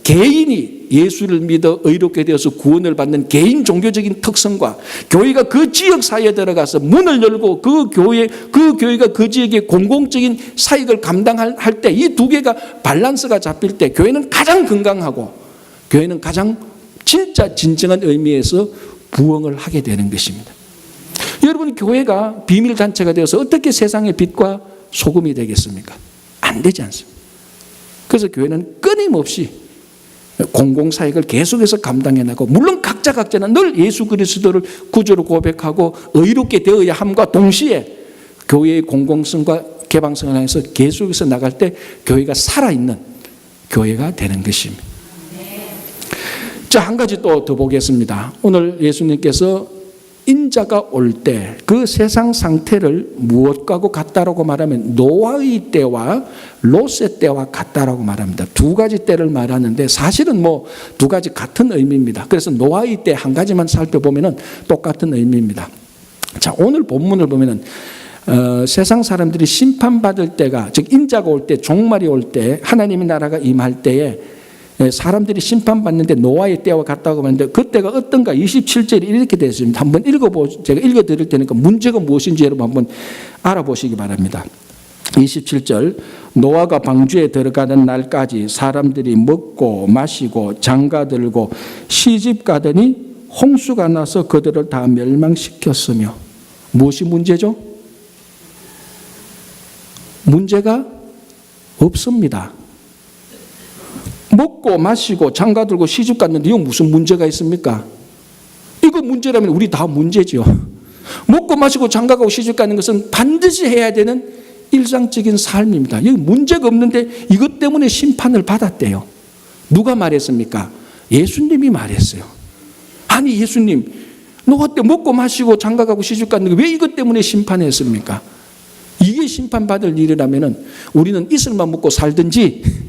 개인이 예수를 믿어 의롭게 되어서 구원을 받는 개인 종교적인 특성과 교회가 그 지역 사회에 들어가서 문을 열고 그 교회가 그 지역의 공공적인 사역을 감당할 때 이 두 개가 밸런스가 잡힐 때 교회는 가장 건강하고 교회는 가장 진짜 진정한 의미에서 부흥을 하게 되는 것입니다. 여러분, 교회가 비밀단체가 되어서 어떻게 세상의 빛과 소금이 되겠습니까? 안 되지 않습니다. 그래서 교회는 끊임없이 공공사역을 계속해서 감당해 나가고, 물론 각자는 늘 예수 그리스도를 구주로 고백하고 의롭게 되어야 함과 동시에 교회의 공공성과 개방성을 향해서 계속해서 나갈 때 교회가 살아있는 교회가 되는 것입니다. 자, 한 가지 또 더 보겠습니다. 오늘 예수님께서 인자가 올 때 그 세상 상태를 무엇과고 같다라고 말하면 노아의 때와 롯의 때와 같다라고 말합니다. 두 가지 때를 말하는데 사실은 두 가지 같은 의미입니다. 그래서 노아의 때 한 가지만 살펴보면 똑같은 의미입니다. 자, 오늘 본문을 보면은 세상 사람들이 심판받을 때가, 즉 인자가 올 때, 종말이 올 때, 하나님의 나라가 임할 때에 사람들이 심판받는데 노아의 때와 같다고 하는데 그때가 어떤가? 27절이 이렇게 되어 있습니다. 한번 제가 읽어드릴 테니까 문제가 무엇인지 여러분 한번 알아보시기 바랍니다. 27절, 노아가 방주에 들어가는 날까지 사람들이 먹고 마시고 장가들고 시집가더니 홍수가 나서 그들을 다 멸망시켰으며. 무엇이 문제죠? 문제가 없습니다. 먹고 마시고 장가들고 시집 갔는데 이거 무슨 문제가 있습니까? 이거 문제라면 우리 다 문제죠. 먹고 마시고 장가가고 시집 가는 것은 반드시 해야 되는 일상적인 삶입니다. 여기 문제가 없는데 이것 때문에 심판을 받았대요. 누가 말했습니까? 예수님이 말했어요. 아니 예수님, 노아 때 먹고 마시고 장가가고 시집 갔는데 왜 이것 때문에 심판했습니까? 이게 심판받을 일이라면 우리는 이슬만 먹고 살든지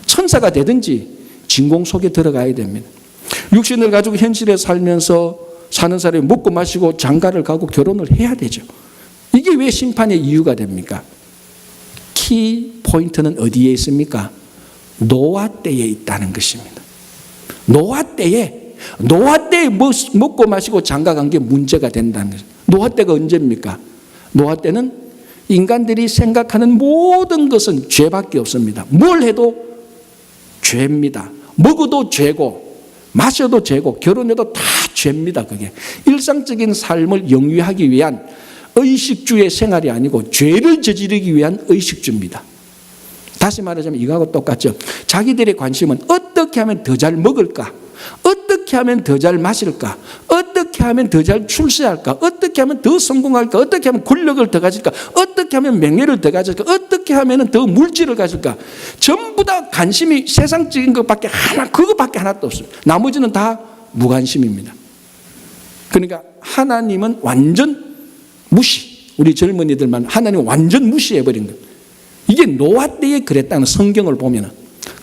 천사가 되든지 진공 속에 들어가야 됩니다. 육신을 가지고 현실에 살면서 사는 사람이 먹고 마시고 장가를 가고 결혼을 해야 되죠. 이게 왜 심판의 이유가 됩니까? 키 포인트는 어디에 있습니까? 노아 때에 있다는 것입니다. 노아 때에 먹고 마시고 장가 간 게 문제가 된다는 거죠. 노아 때가 언제입니까? 노아 때는 인간들이 생각하는 모든 것은 죄밖에 없습니다. 뭘 해도 죄입니다. 먹어도 죄고 마셔도 죄고 결혼해도 다 죄입니다. 그게 일상적인 삶을 영위하기 위한 의식주의 생활이 아니고 죄를 저지르기 위한 의식주입니다. 다시 말하자면 이거하고 똑같죠. 자기들의 관심은 어떻게 하면 더 잘 먹을까? 어떻게 하면 더 잘 마실까? 어떻게 하면 더 잘 출세할까? 어떻게 하면 더 성공할까? 어떻게 하면 권력을 더 가질까? 어떻게 하면 명예를 더 가질까? 어떻게 하면 더 물질을 가질까? 전부 다 관심이 세상적인 것밖에 그것밖에 하나도 없습니다. 나머지는 다 무관심입니다. 그러니까 하나님은 완전 무시. 우리 젊은이들만 하나님 완전 무시해버린 거예요. 이게 노아 때에 그랬다는 성경을 보면은.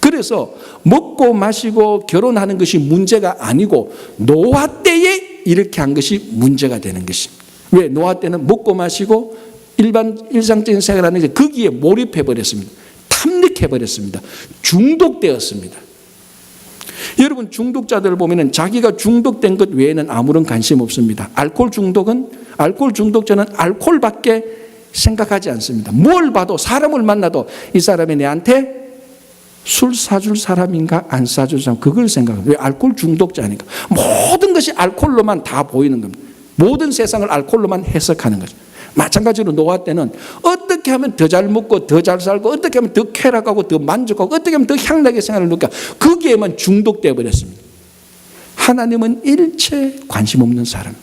그래서 먹고 마시고 결혼하는 것이 문제가 아니고 노아 때에 이렇게 한 것이 문제가 되는 것입니다. 왜? 노아 때는 먹고 마시고 일상적인 생활하는 게 거기에 몰입해버렸습니다. 탐닉해버렸습니다. 중독되었습니다. 여러분 중독자들을 보면 자기가 중독된 것 외에는 아무런 관심 없습니다. 알코올 중독자는 알코올밖에 생각하지 않습니다. 뭘 봐도 사람을 만나도 이 사람이 내한테 술 사줄 사람인가 안 사줄 사람 그걸 생각합니다. 왜? 알코올 중독자니까. 모든 것이 알코올로만 다 보이는 겁니다. 모든 세상을 알코올로만 해석하는 거죠. 마찬가지로 노아 때는 어떻게 하면 더 잘 먹고 더 잘 살고 어떻게 하면 더 쾌락하고 더 만족하고 어떻게 하면 더 향락의 생활을 누릴까 거기에만 중독되어 버렸습니다. 하나님은 일체 관심 없는 사람.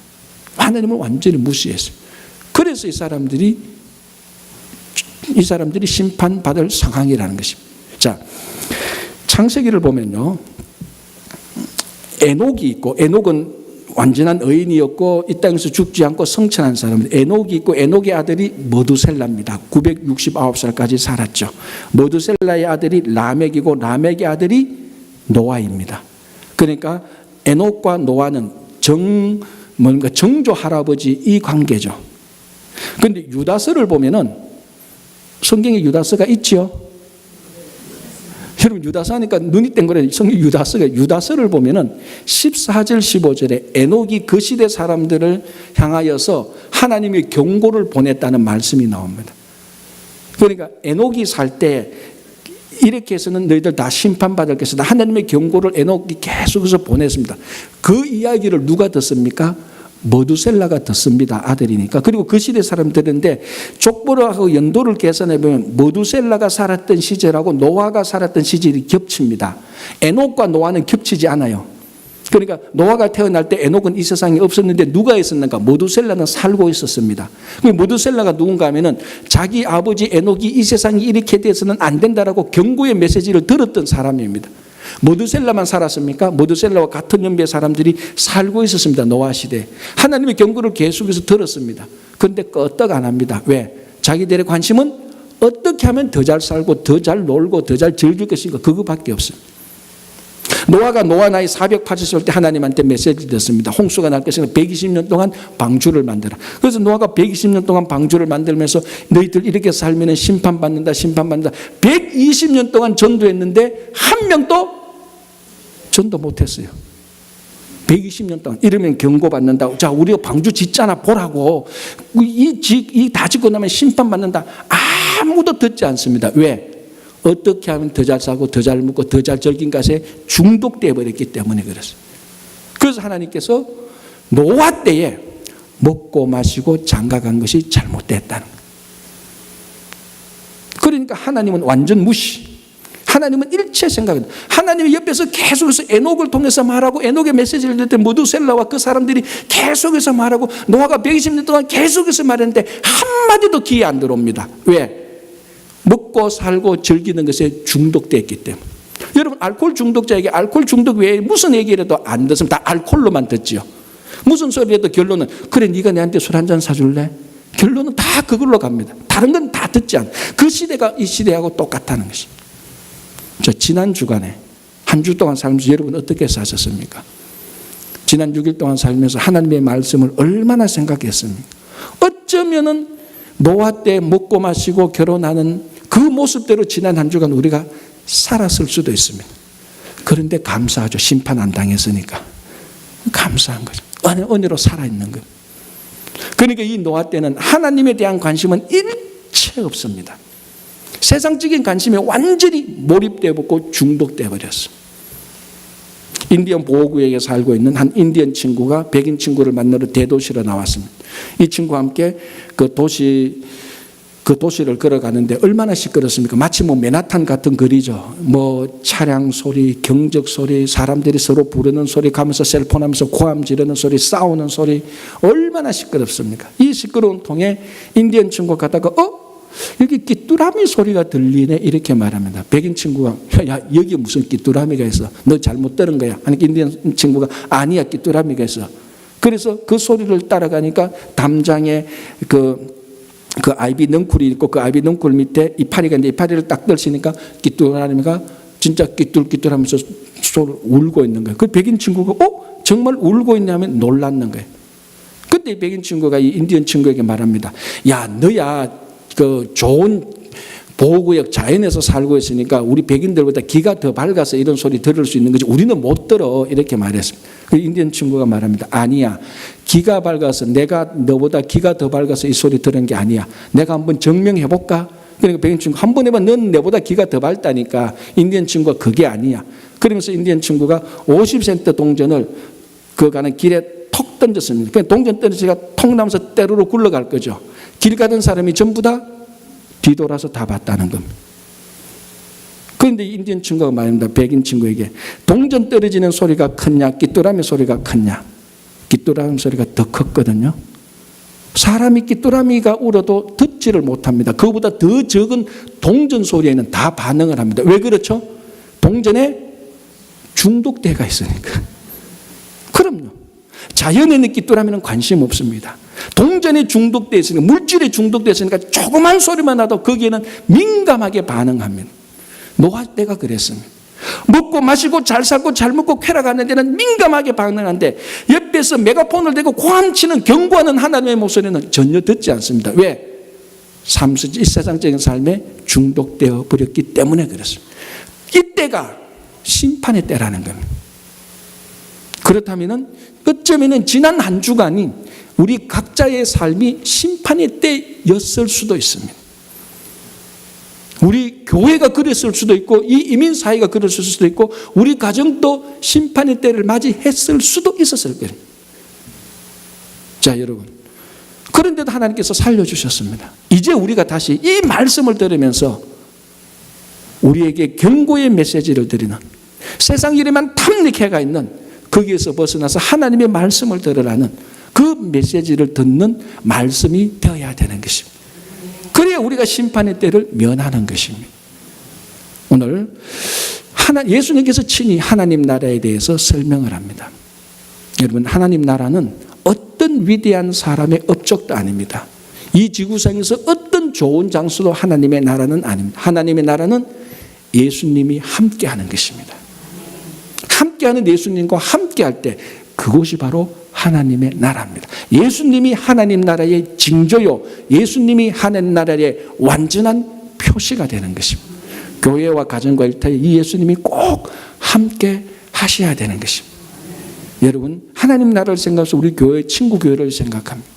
하나님을 완전히 무시했어요. 그래서 이 사람들이 심판받을 상황이라는 것입니다. 자, 창세기를 보면요. 에녹이 있고 에녹은 완전한 의인이었고 이 땅에서 죽지 않고 성천한 사람입니다. 에녹이 있고 에녹의 아들이 머두셀라입니다. 969살까지 살았죠. 머두셀라의 아들이 라멕이고 라멕의 아들이 노아입니다. 그러니까 에녹과 노아는 정조 할아버지 이 관계죠. 그런데 유다서를 보면은 성경에 유다서가 있지요. 여러분 유다서 하니까 눈이 땡그래요. 성경 유다서를 보면은 14절 15절에 에녹이 그 시대 사람들을 향하여서 하나님의 경고를 보냈다는 말씀이 나옵니다. 그러니까 에녹이 살 때 이렇게 해서는 너희들 다 심판받을 것이다. 하나님의 경고를 에녹이 계속해서 보냈습니다. 그 이야기를 누가 듣습니까? 머두셀라가 듣습니다. 아들이니까. 그리고 그 시대 사람들인데 족보하고 연도를 계산해 보면 머두셀라가 살았던 시절하고 노아가 살았던 시절이 겹칩니다. 에녹과 노아는 겹치지 않아요. 그러니까 노아가 태어날 때 에녹은 이 세상에 없었는데 누가 있었는가? 머두셀라는 살고 있었습니다. 머두셀라가 누군가 하면은 자기 아버지 에녹이 이 세상이 이렇게 돼서는 안 된다라고 경고의 메시지를 들었던 사람입니다. 머두셀라만 살았습니까? 머두셀라와 같은 연배의 사람들이 살고 있었습니다. 노아 시대. 하나님의 경고를 계속해서 들었습니다. 그런데 끄떡 안 합니다. 왜? 자기들의 관심은 어떻게 하면 더 잘 살고 더 잘 놀고 더 잘 즐길 것인가 그거밖에 없어요. 노아가 노아 나이 480살 때 하나님한테 메시지를 듣습니다. 홍수가 날 것이니까 120년 동안 방주를 만들어. 그래서 노아가 120년 동안 방주를 만들면서 너희들 이렇게 살면 심판받는다. 120년 동안 전도했는데 한 명도 전도 못했어요. 120년 동안. 이러면 경고받는다. 자, 우리가 방주 짓잖아 보라고. 다 짓고 나면 심판받는다. 아무도 듣지 않습니다. 왜? 어떻게 하면 더 잘 살고 더 잘 먹고 더 잘 즐긴 것에 중독되어 버렸기 때문에 그랬어요. 그래서 하나님께서 노아 때에 먹고 마시고 장가간 것이 잘못됐다는 거예요. 그러니까 하나님은 완전 무시. 하나님은 일체 생각은 하나님이 옆에서 계속해서 에녹을 통해서 말하고 에녹의 메시지를 들을 때 머두셀라와 그 사람들이 계속해서 말하고 노아가 120년 동안 계속해서 말했는데 한마디도 귀에 안 들어옵니다. 왜? 먹고 살고 즐기는 것에 중독됐기 때문에. 여러분 알코올 중독자에게 알코올 중독 외에 무슨 얘기를 해도 안 듣습니다. 다 알코올로만 듣지요. 무슨 소리 해도 결론은 그래 네가 내한테 술 한 잔 사줄래? 결론은 다 그걸로 갑니다. 다른 건 다 듣지 않아요. 그 시대가 이 시대하고 똑같다는 것입니다. 저 지난 주간에 한 주 동안 살면서 여러분 어떻게 사셨습니까? 지난 6일 동안 살면서 하나님의 말씀을 얼마나 생각했습니까? 어쩌면은 노아 때 먹고 마시고 결혼하는 그 모습대로 지난 한 주간 우리가 살았을 수도 있습니다. 그런데 감사하죠. 심판 안 당했으니까. 감사한 거죠. 은혜로 살아있는 것. 그러니까 이 노아 때는 하나님에 대한 관심은 일체 없습니다. 세상적인 관심에 완전히 몰입되어 버리고 중독되어 버렸어요. 인디언 보호구역에 살고 있는 한 인디언 친구가 백인 친구를 만나러 대도시로 나왔습니다. 이 친구와 함께 그 도시를 걸어가는데 얼마나 시끄럽습니까? 마치 뭐 맨하탄 같은 거리죠. 뭐 차량 소리, 경적 소리, 사람들이 서로 부르는 소리, 가면서 셀폰 하면서 고함 지르는 소리, 싸우는 소리, 얼마나 시끄럽습니까? 이 시끄러운 통에 인디언 친구가 가다가 여기 귀뚜라미 소리가 들리네 이렇게 말합니다. 백인 친구가 야 여기 무슨 귀뚜라미가 있어? 너 잘못 들은 거야. 하니까 인디언 친구가 아니야 귀뚜라미가 있어. 그래서 그 소리를 따라가니까 담장에 그 아이비 넝쿨이 있고 그 아이비 넝쿨 밑에 이파리가 있는데 이파리를 딱 떨치니까 귀뚜라미가 진짜 끼뚤끼뚤하면서 소를 울고 있는 거예요. 그 백인 친구가 정말 울고 있냐면 놀랐는 거예요. 그때 백인 친구가 이 인디언 친구에게 말합니다. 야 너야 그 좋은 보호구역 자연에서 살고 있으니까 우리 백인들보다 귀가 더 밝아서 이런 소리 들을 수 있는 거지 우리는 못 들어 이렇게 말했습니다. 그 인디언 친구가 말합니다. 아니야 귀가 밝아서 내가 너보다 귀가 더 밝아서 이 소리 들은 게 아니야. 내가 한번 증명해 볼까? 그러니까 백인 친구 한번 해봐. 넌 내보다 귀가 더 밝다니까. 인디언 친구가 그게 아니야. 그러면서 인디언 친구가 50센트 동전을 그 가는 길에 톡 던졌습니다. 그냥 동전 던지가 톡 나면서 때로로 굴러갈 거죠. 길 가던 사람이 전부 다 뒤돌아서 다 봤다는 겁니다. 그런데 인디언 친구가 말합니다. 백인 친구에게 동전 떨어지는 소리가 크냐 귀뚜라미 소리가 크냐. 귀뚜라미 소리가 더 컸거든요. 사람이 귀뚜라미가 울어도 듣지를 못합니다. 그보다 더 적은 동전 소리에는 다 반응을 합니다. 왜 그렇죠? 동전에 중독대가 있으니까. 그럼요. 자연에는 귀뚜라미는 관심 없습니다. 동전에 중독되어 있으니까 물질에 중독되어 있으니까 조그만 소리만 나도 거기에는 민감하게 반응합니다. 노아 때가 그랬습니다. 먹고 마시고 잘 살고 잘 먹고 쾌락하는 데는 민감하게 반응하는데 옆에서 메가폰을 대고 고함치는 경고하는 하나님의 목소리는 전혀 듣지 않습니다. 왜? 이 세상적인 삶에 중독되어 버렸기 때문에 그렇습니다. 이때가 심판의 때라는 겁니다. 그렇다면 어쩌면 지난 한 주간이 우리 각자의 삶이 심판의 때였을 수도 있습니다. 우리 교회가 그랬을 수도 있고 이 이민사회가 그랬을 수도 있고 우리 가정도 심판의 때를 맞이했을 수도 있었을 거예요. 자 여러분, 그런데도 하나님께서 살려주셨습니다. 이제 우리가 다시 이 말씀을 들으면서 우리에게 경고의 메시지를 드리는 세상 일에만 탐닉해가 있는 거기에서 벗어나서 하나님의 말씀을 들으라는 그 메시지를 듣는 말씀이 되어야 되는 것입니다. 그래야 우리가 심판의 때를 면하는 것입니다. 오늘 예수님께서 친히 하나님 나라에 대해서 설명을 합니다. 여러분, 하나님 나라는 어떤 위대한 사람의 업적도 아닙니다. 이 지구상에서 어떤 좋은 장수도 하나님의 나라는 아닙니다. 하나님의 나라는 예수님이 함께하는 것입니다. 함께하는 예수님과 함께할 때 그것이 바로 하나님의 나라입니다. 예수님이 하나님 나라의 징조요, 예수님이 하나님 나라의 완전한 표시가 되는 것입니다. 교회와 가정과 일터에 이 예수님이 꼭 함께 하셔야 되는 것입니다. 여러분, 하나님 나라를 생각해서 우리 교회, 친구 교회를 생각합니다.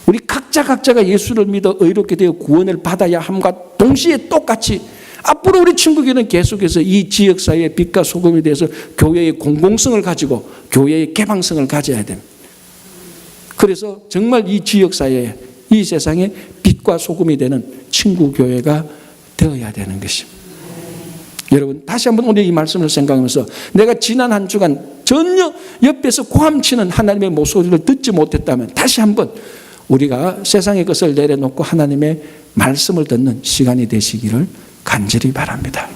우리 각자가 예수를 믿어 의롭게 되어 구원을 받아야 함과 동시에 똑같이 앞으로 우리 친구교회는 계속해서 이 지역사회의 빛과 소금에 대해서 교회의 공공성을 가지고 교회의 개방성을 가져야 됩니다. 그래서 정말 이 지역사회에, 이 세상에 빛과 소금이 되는 친구교회가 되어야 되는 것입니다. 여러분, 다시 한번 오늘 이 말씀을 생각하면서 내가 지난 한 주간 전혀 옆에서 고함치는 하나님의 목소리를 듣지 못했다면 다시 한번 우리가 세상의 것을 내려놓고 하나님의 말씀을 듣는 시간이 되시기를 간절히 바랍니다.